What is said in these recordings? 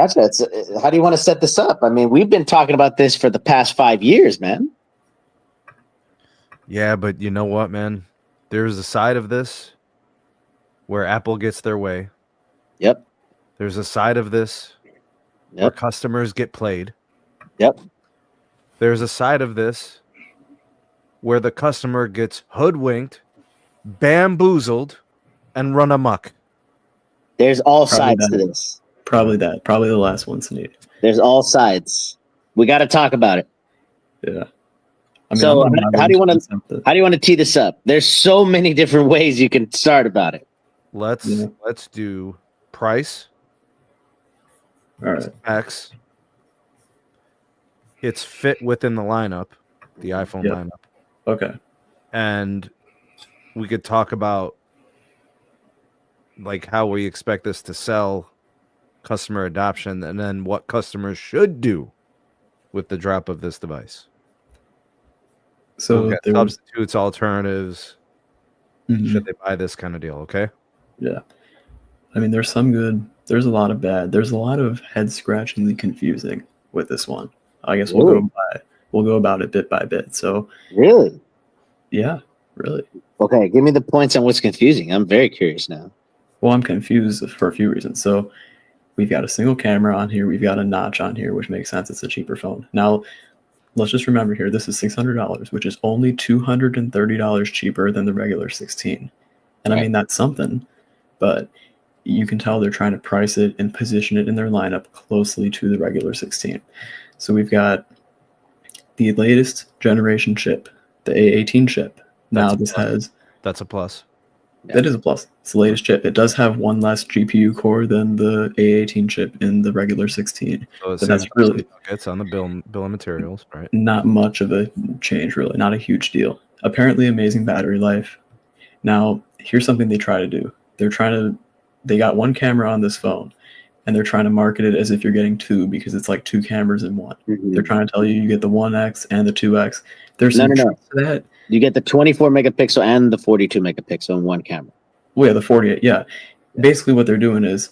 Gotcha. How do you want to set this up? I mean, we've been talking about this for the past 5 years, man. Yeah, but you know what, man? There's a side of this where Apple gets their way. Yep. There's a side of this where customers get played. Yep. There's a side of this where the customer gets hoodwinked, bamboozled, and run amok. There's all sides to this. Probably the last one, Sneed. There's all sides. We got to talk about it. Yeah. I mean, so how do you want to tee this up? There's so many different ways you can start about it. Let's do price. All right. X. It's fit within the lineup, the iPhone lineup. Okay. And we could talk about like how we expect this to sell, customer adoption, and then what customers should do with the drop of this device. So substitutes, alternatives. Should they buy this kind of deal? Okay. Yeah. I mean, there's some good. There's a lot of bad. There's a lot of head-scratchingly confusing with this one. I guess we'll go about it bit by bit. So really, yeah, really. Okay, give me the points on what's confusing. I'm very curious now. Well, I'm confused for a few reasons. So we've got a single camera on here. We've got a notch on here, which makes sense. It's a cheaper phone. Now, let's just remember here, this is $600, which is only $230 cheaper than the regular 16. And I mean, that's something, but you can tell they're trying to price it and position it in their lineup closely to the regular 16. So we've got the latest generation chip, the A18 chip. Now that's a plus. That is a plus. It's the latest chip. It does have one less GPU core than the A18 chip in the regular 16. So that's really it's on the bill of materials, right? Not much of a change, really. Not a huge deal. Apparently, amazing battery life. Now, here's something they try to do. They got one camera on this phone, and they're trying to market it as if you're getting two because it's like two cameras in one. They're trying to tell you get the 1X and the 2X. There's some truth to that. You get the 24 megapixel and the 42 megapixel in one camera. Well, yeah, the 48, yeah. Basically what they're doing is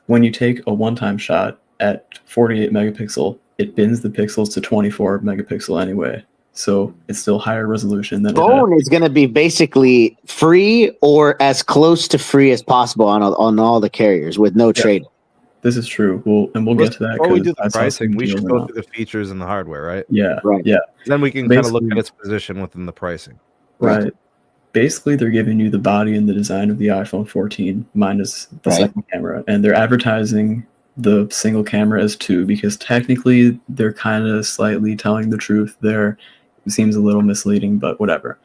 when you take a one-time shot at 48 megapixel, it bins the pixels to 24 megapixel anyway. So it's still higher resolution than phone is going to be basically free or as close to free as possible on all the carriers with no trade. This is true. We'll get to that. Before we do the pricing, we should go through the features and the hardware, right? Yeah, right. Yeah. Then we can kind of look at its position within the pricing. Right. Basically, they're giving you the body and the design of the iPhone 14 minus the second camera, and they're advertising the single camera as 2 because technically they're kind of slightly telling the truth there. It seems a little misleading, but whatever.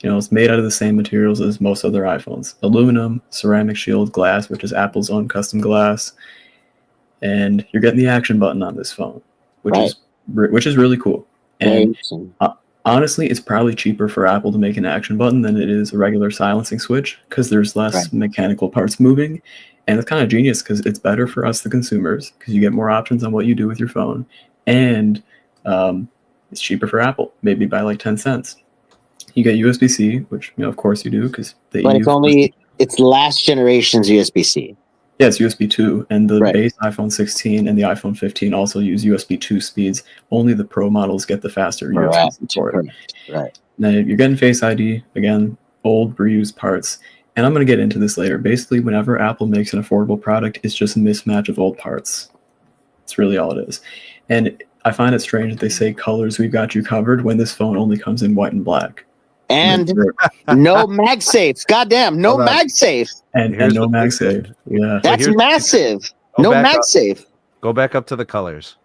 You know, it's made out of the same materials as most other iPhones. Aluminum, ceramic shield, glass, which is Apple's own custom glass. And you're getting the action button on this phone, which is really cool. And honestly, it's probably cheaper for Apple to make an action button than it is a regular silencing switch because there's less mechanical parts moving. And it's kind of genius because it's better for us, the consumers, because you get more options on what you do with your phone. And it's cheaper for Apple, maybe by like 10 cents. You get USB-C, which of course you do, because it's last generation's USB-C. Yeah, it's USB 2, and the base iPhone 16 and the iPhone 15 also use USB 2 speeds. Only the Pro models get the faster USB support. Right. Now you're getting Face ID again, old reused parts, and I'm going to get into this later. Basically, whenever Apple makes an affordable product, it's just a mismatch of old parts. It's really all it is, and I find it strange that they say colors, we've got you covered, when this phone only comes in white and black. And no MagSafe. Goddamn, no MagSafe. And no MagSafe. Yeah. That's massive. No MagSafe. Go back up to the colors.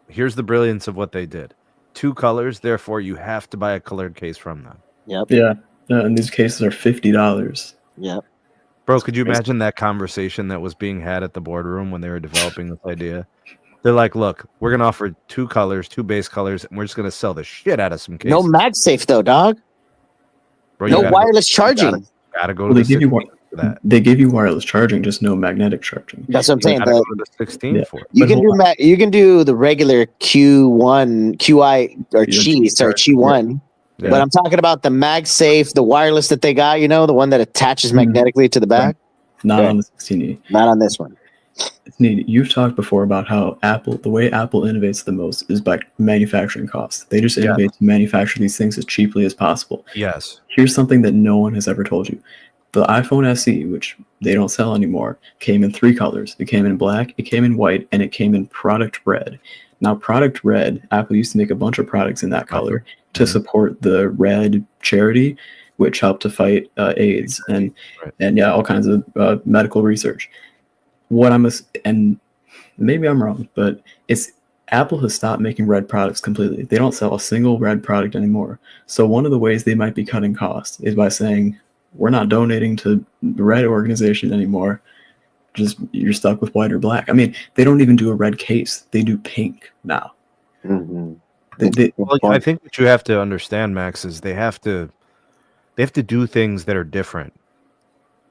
Here's the brilliance of what they did. 2 colors, therefore you have to buy a colored case from them. Yep. Yeah. And these cases are $50. Yep. Bro, could you imagine that conversation that was being had at the boardroom when they were developing this idea? They're like, look, we're going to offer 2 colors, 2 base colors, and we're just going to sell the shit out of some cases. No MagSafe, though, dog. Bro, no wireless charging. Gotta go to the 16 for that. They give you wireless charging, just no magnetic charging. That's what I'm saying. Go to the 16 for it. You can do the regular Q1, QI or Qi1. Yeah. But I'm talking about the MagSafe, the wireless that they got. The one that attaches magnetically to the back. Not on the 16E. Not on this one. Sneed, you've talked before about how the way Apple innovates the most is by manufacturing costs. They just innovate to manufacture these things as cheaply as possible. Yes. Here's something that no one has ever told you. The iPhone SE, which they don't sell anymore, came in 3 colors. It came in black, it came in white, and it came in product red. Now, product red, Apple used to make a bunch of products in that color to support the red charity, which helped to fight AIDS and all kinds of medical research. And maybe I'm wrong, but Apple has stopped making red products completely. They don't sell a single red product anymore. So one of the ways they might be cutting costs is by saying, we're not donating to the red organization anymore. Just you're stuck with white or black. I mean, they don't even do a red case. They do pink now. Mm-hmm. I think what you have to understand, Max, is they have to do things that are different.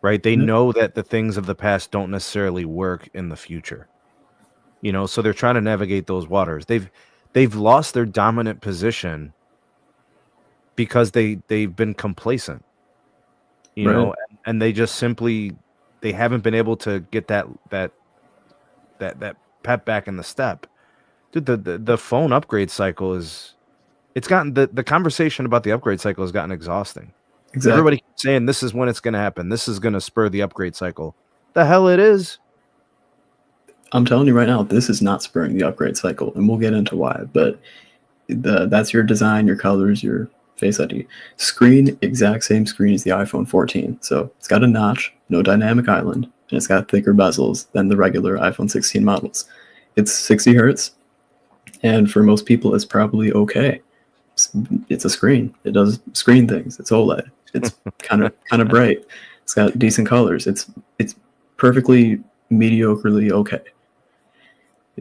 Right? They know that the things of the past don't necessarily work in the future. So they're trying to navigate those waters. They've lost their dominant position because they've been complacent. And they just simply they haven't been able to get that pep back in the step. Dude, the phone upgrade cycle it's gotten the conversation about the upgrade cycle has gotten exhausting. Exactly. Everybody keeps saying this is when it's going to happen. This is going to spur the upgrade cycle. The hell it is. I'm telling you right now, this is not spurring the upgrade cycle, and we'll get into why. But that's your design, your colors, your Face ID. Screen, exact same screen as the iPhone 14. So it's got a notch, no dynamic island, and it's got thicker bezels than the regular iPhone 16 models. It's 60 hertz, and for most people, it's probably okay. It's a screen. It does screen things. It's OLED. It's kind of bright. It's got decent colors. It's perfectly mediocrely okay.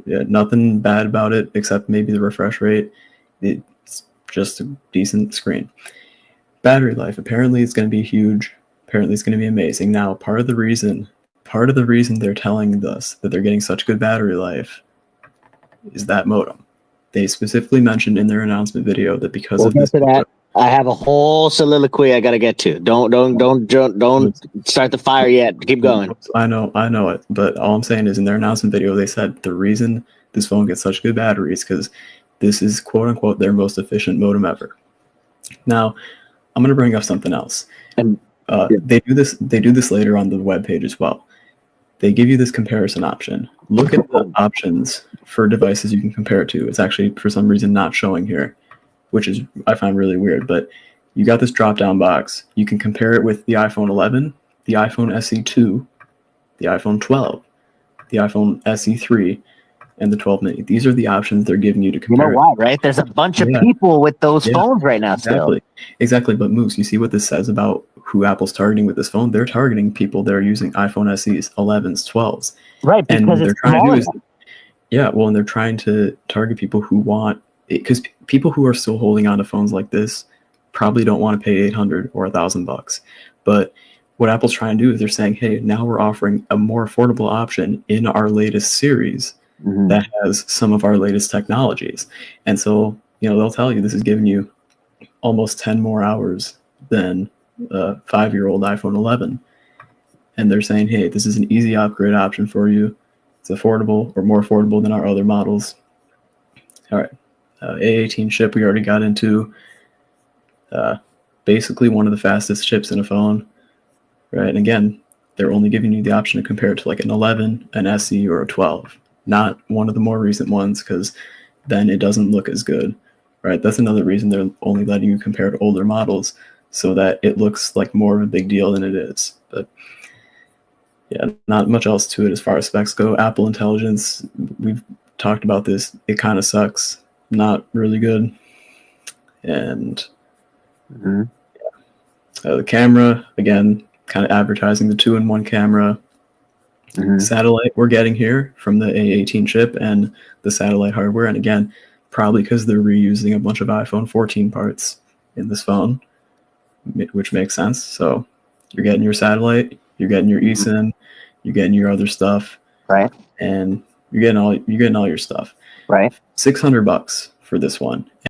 Yeah, nothing bad about it except maybe the refresh rate. It's just a decent screen. Battery life, apparently it's going to be huge. Apparently it's going to be amazing. Now, part of the reason they're telling us that they're getting such good battery life is that modem. They specifically mentioned in their announcement video that because of this. I have a whole soliloquy I got to get to. Don't start the fire yet. Keep going. I know it. But all I'm saying is in their announcement video, they said the reason this phone gets such good battery is because this is quote unquote their most efficient modem ever. Now, I'm going to bring up something else. And they do this later on the webpage as well. They give you this comparison option. Look at the options for devices you can compare it to. It's actually, for some reason, not showing here, which is I find really weird. But you got this drop-down box. You can compare it with the iPhone 11, the iPhone SE2, the iPhone 12, the iPhone SE3, and the 12 mini. These are the options they're giving you to compare. You know why, right? There's a bunch of people with those phones right now. Exactly. But Moose, you see what this says about who Apple's targeting with this phone? They're targeting people that are using iPhone SEs, 11s, 12s. Right, because they're trying to do and they're trying to target people who want it, because people who are still holding on to phones like this probably don't want to pay $800 or $1,000. But what Apple's trying to do is they're saying, hey, now we're offering a more affordable option in our latest series that has some of our latest technologies. And so, they'll tell you this is giving you almost 10 more hours than a 5-year-old iPhone 11. And they're saying, hey, this is an easy upgrade option for you. It's affordable or more affordable than our other models. All right. A18 chip we already got into. Basically one of the fastest chips in a phone. Right. And again, they're only giving you the option to compare it to like an 11, an SE, or a 12. Not one of the more recent ones, because then it doesn't look as good. Right. That's another reason they're only letting you compare to older models, so that it looks like more of a big deal than it is. But yeah, not much else to it as far as specs go. Apple Intelligence, we've talked about this. It kind of sucks. Not really good. And the camera, again, kind of advertising the 2-in-1 camera. Satellite we're getting here from the A18 chip and the satellite hardware. And again, probably because they're reusing a bunch of iPhone 14 parts in this phone, which makes sense. So you're getting your satellite, you're getting your eSIM, you're getting your other stuff, right? And you're getting all your stuff, right? $600 for this one.